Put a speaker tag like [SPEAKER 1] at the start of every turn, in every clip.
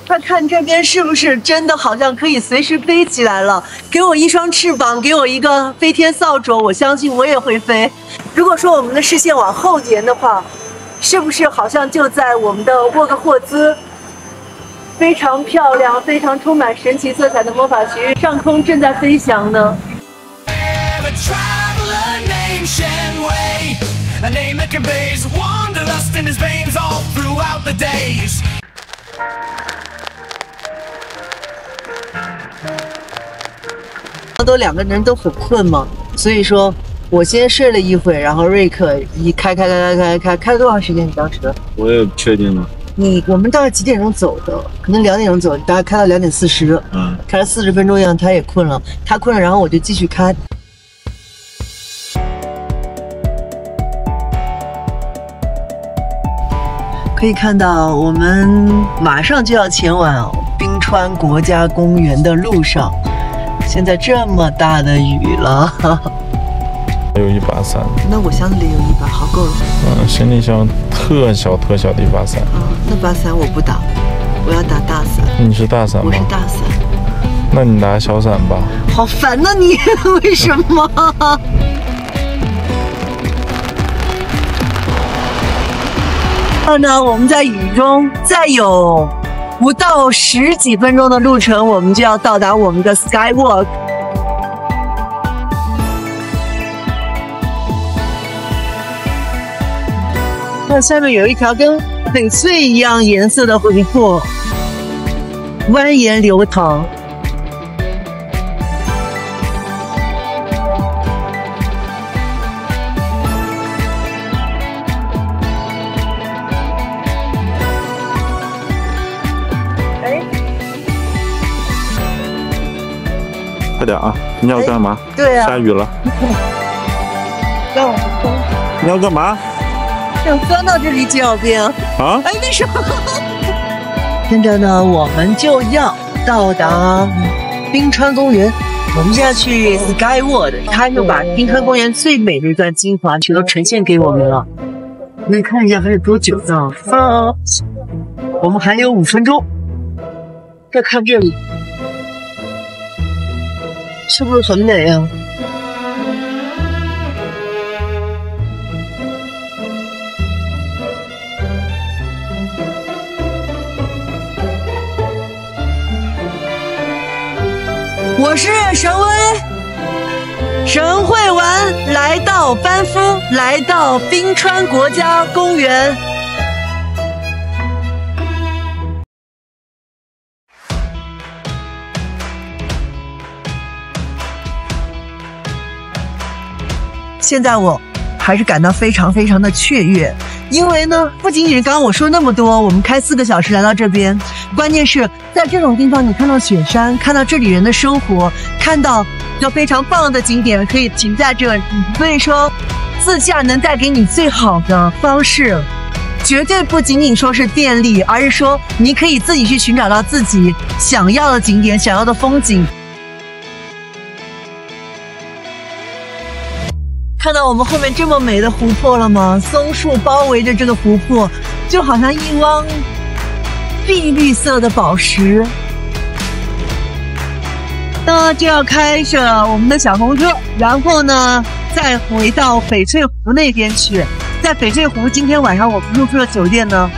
[SPEAKER 1] 快看这边是不是真的好像可以随时飞起来了？给我一双翅膀，给我一个飞天扫帚，我相信我也会飞。如果说我们的视线往后延的话，是不是好像就在我们的沃克霍兹？非常漂亮、非常充满神奇色彩的魔法学院上空正在飞翔呢。都两个人都很困嘛，所以说我先睡了一会，然后瑞克一开多长时间？你当时？
[SPEAKER 2] 我也不确定了。
[SPEAKER 1] 我们大概几点钟走的？可能2点钟走，大概开到2点40，开了40分钟一样，他也困了，他困了，然后我就继续开。可以看到，我们马上就要前往冰川国家公园的路上。现在这么大的雨了，
[SPEAKER 2] 有一把伞。
[SPEAKER 1] 那我箱子里有一把，好够了。
[SPEAKER 2] 行李箱特小的一把伞。
[SPEAKER 1] 那把伞我不打，我要打大伞。
[SPEAKER 2] 你是大伞吗？
[SPEAKER 1] 我是大伞。
[SPEAKER 2] 那你拿小伞吧。
[SPEAKER 1] 好烦呐你，为什么？呢，我们在雨中再有不到10几分钟的路程，我们就要到达我们的 Skywalk。那下面有一条跟翡翠一样颜色的湖泊，蜿蜒流淌。
[SPEAKER 2] 快点啊！你要干嘛？
[SPEAKER 1] 对啊，
[SPEAKER 2] 下雨了。
[SPEAKER 1] 让我疯！
[SPEAKER 2] 你要干嘛？
[SPEAKER 1] 想钻到这里脚边
[SPEAKER 2] 啊！
[SPEAKER 1] 哎，为什么？现在呢，我们就要到达冰川公园。我们现在去 Skywalk， 他就把冰川公园最美的一段精华全都呈现给我们了。你看一下还有多久呢？我们还有5分钟。再看这里。是不是很美啊？我是神威，神会玩来到班夫，来到冰川国家公园。现在我还是感到非常的雀跃，因为呢，不仅仅是刚刚我说那么多，我们开4个小时来到这边，关键是在这种地方，你看到雪山，看到这里人的生活，看到一个非常棒的景点，可以停在这里。所以说，自驾能带给你最好的方式，绝对不仅仅说是便利，而是说你可以自己去寻找到自己想要的景点、想要的风景。看到我们后面这么美的湖泊了吗？松树包围着这个湖泊，就好像一汪碧绿色的宝石。那就要开着我们的小红车，然后呢，再回到翡翠湖那边去。在翡翠湖，今天晚上我们入住的酒店呢，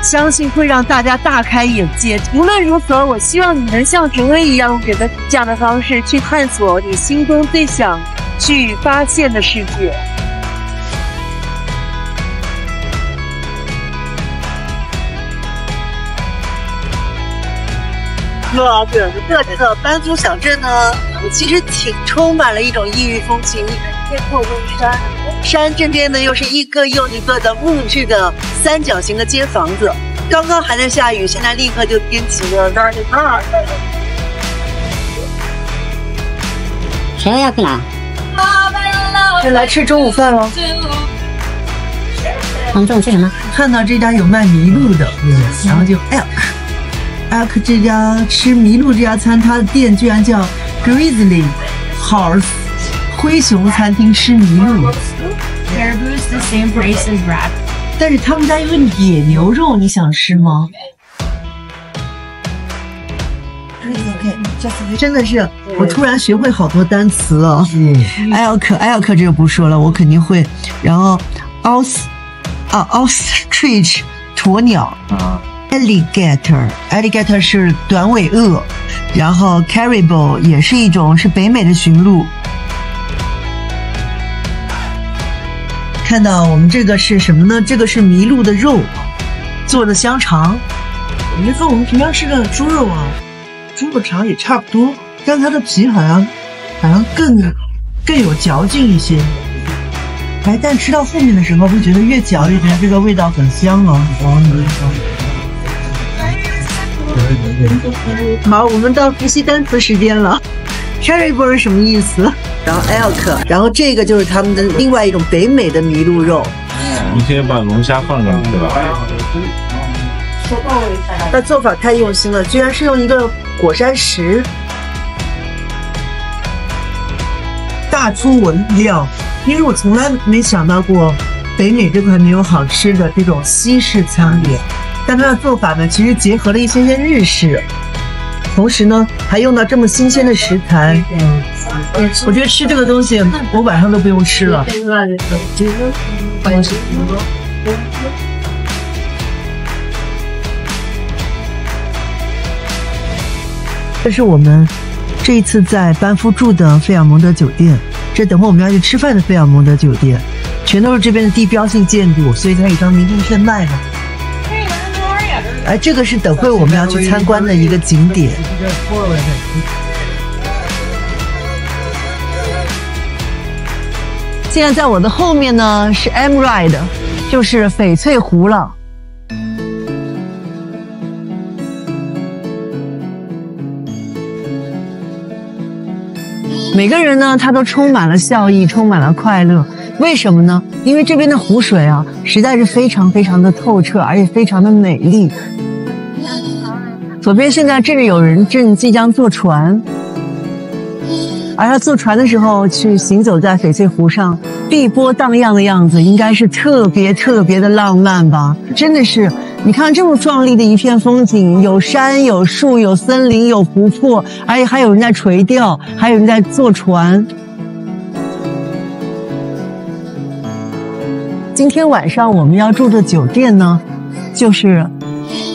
[SPEAKER 1] 相信会让大家大开眼界。无论如何，我希望你能像陈威一样，选择这样的方式去探索你心中最想去发现的世界。这个班夫小镇呢，其实挺充满了一种异域风情。天空中山，山这边呢又是一个又一个的木质的三角形的尖房子。刚刚还在下雨，现在立刻就天晴了。
[SPEAKER 3] 谁要去哪？
[SPEAKER 1] 就来吃中午饭了。
[SPEAKER 3] 我们中午吃什么？
[SPEAKER 1] 看到这家有卖麋鹿的，然后就Elk 这家吃麋鹿这家餐，它的店居然叫 Grizzly Horse 灰熊餐厅吃麋鹿。
[SPEAKER 4] Caribou's the same price as rat.
[SPEAKER 1] 但是他们家有野牛肉，你想吃吗？真的是，我突然学会好多单词了。elk 这个不说了，我肯定会。然后 ostrich 鸵鸟，alligator 是短尾鳄，然后 caribou 也是一种是北美的驯鹿。看到我们这个是什么呢？这个是麋鹿的肉做的香肠，我觉得跟我们平常吃的猪肉啊。猪肉肠也差不多，但它的皮好像更有嚼劲一些。哎，但吃到后面的时候，会觉得越嚼越觉得这个味道很香哦。好，我们到复习单词时间了。Caribou 是什么意思？然后 elk， 然后这个就是他们的另外一种北美的麋鹿肉。
[SPEAKER 2] 你可以把龙虾放上去吧。
[SPEAKER 1] 那做法太用心了，居然是用一个火山石。大出我意料，因为我从来没想到过北美这块没有好吃的这种西式餐点，但它的做法呢，其实结合了一些日式，同时呢还用到这么新鲜的食材。我觉得吃这个东西，我晚上都不用吃了。这是我们这一次在班夫住的费尔蒙德酒店，这等会我们要去吃饭的费尔蒙德酒店，全都是这边的地标性建筑，所以它也当名胜盛卖了。哎，这个是等会我们要去参观的一个景点。现在在我的后面呢是 Emerald， 就是翡翠湖了。每个人呢，他都充满了笑意，充满了快乐。为什么呢？因为这边的湖水啊，实在是非常非常的透彻，而且非常的美丽。左边现在正有人即将坐船，而他坐船的时候去行走在翡翠湖上，碧波荡漾的样子，应该是特别特别的浪漫吧？真的是。你看这么壮丽的一片风景，有山有树有森林有湖泊，而且还有人在垂钓，还有人在坐船。今天晚上我们要住的酒店呢，就是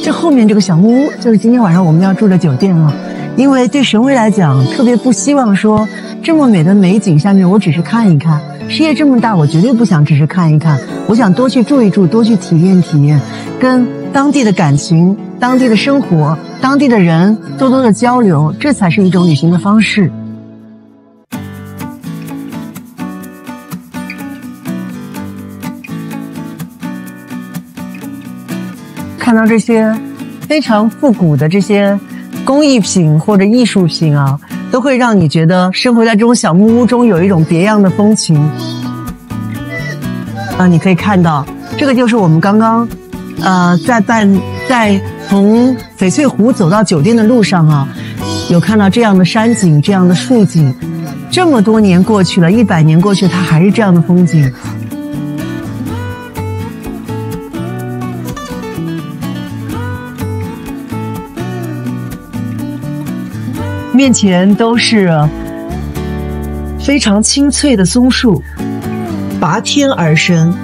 [SPEAKER 1] 这后面这个小木屋，就是今天晚上我们要住的酒店了。因为对神威来讲，特别不希望说这么美的美景下面我只是看一看，世界这么大，我绝对不想只是看一看，我想多去住一住，多去体验体验，跟当地的感情、当地的生活、当地的人多多的交流，这才是一种旅行的方式。看到这些非常复古的这些工艺品或者艺术品啊，都会让你觉得生活在这种小木屋中有一种别样的风情。你可以看到，这个就是我们刚刚在从翡翠湖走到酒店的路上啊，有看到这样的山景，这样的树景。这么多年过去了，100年过去了，它还是这样的风景。面前都是非常青翠的松树，拔天而生。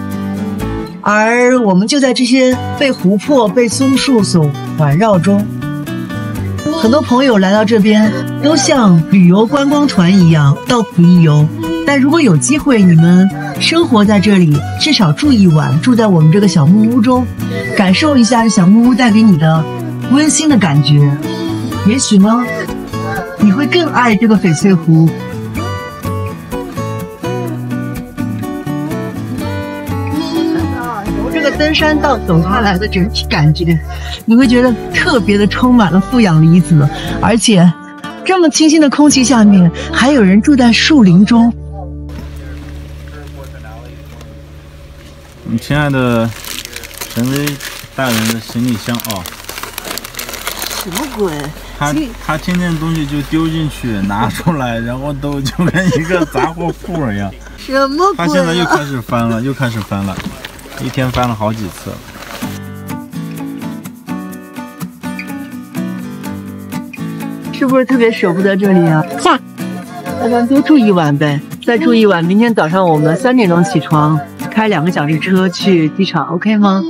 [SPEAKER 1] 而我们就在这些被湖泊、被松树所环绕中，很多朋友来到这边都像旅游观光团一样到此一游。但如果有机会你们生活在这里，至少住一晚，住在我们这个小木屋中，感受一下小木屋带给你的温馨的感觉，也许呢你会更爱这个翡翠湖。这个登山道走下来的整体感觉，你会觉得特别的充满了负氧离子，而且这么清新的空气下面，还有人住在树林中。
[SPEAKER 2] 亲爱的神威大人的行李箱哦。
[SPEAKER 1] 什么鬼？
[SPEAKER 2] 他听见东西就丢进去，拿出来，然后就跟一个杂货铺一样。
[SPEAKER 1] 什么鬼、啊？
[SPEAKER 2] 他现在又开始翻了，一天翻了好几次。
[SPEAKER 1] 是不是特别舍不得这里啊？
[SPEAKER 3] 是啊，
[SPEAKER 1] 那咱多住一晚呗，再住一晚，明天早上我们3点钟起床，开2个小时车去机场 ，OK 吗？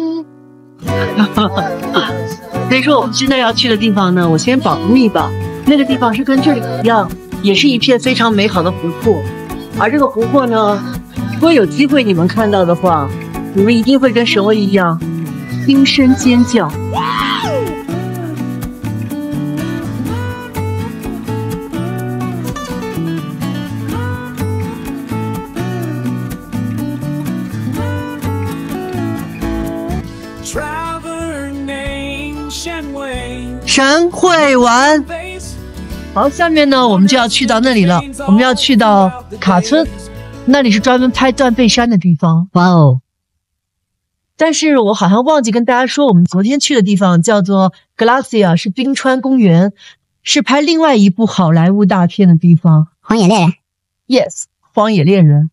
[SPEAKER 1] 所以说我们现在要去的地方呢，我先保密吧。那个地方是跟这里一样，也是一片非常美好的湖泊。而这个湖泊呢，如果有机会你们看到的话，你们一定会跟神威一样，心声尖叫。神会玩。好，下面呢，我们就要去到那里了。我们要去到卡村，那里是专门拍断背山的地方。
[SPEAKER 3] 哇哦！
[SPEAKER 1] 但是我好像忘记跟大家说，我们昨天去的地方叫做 Glacia， 是冰川公园，是拍另外一部好莱坞大片的地方。
[SPEAKER 3] 荒野猎人。
[SPEAKER 1] Yes， 荒野猎人。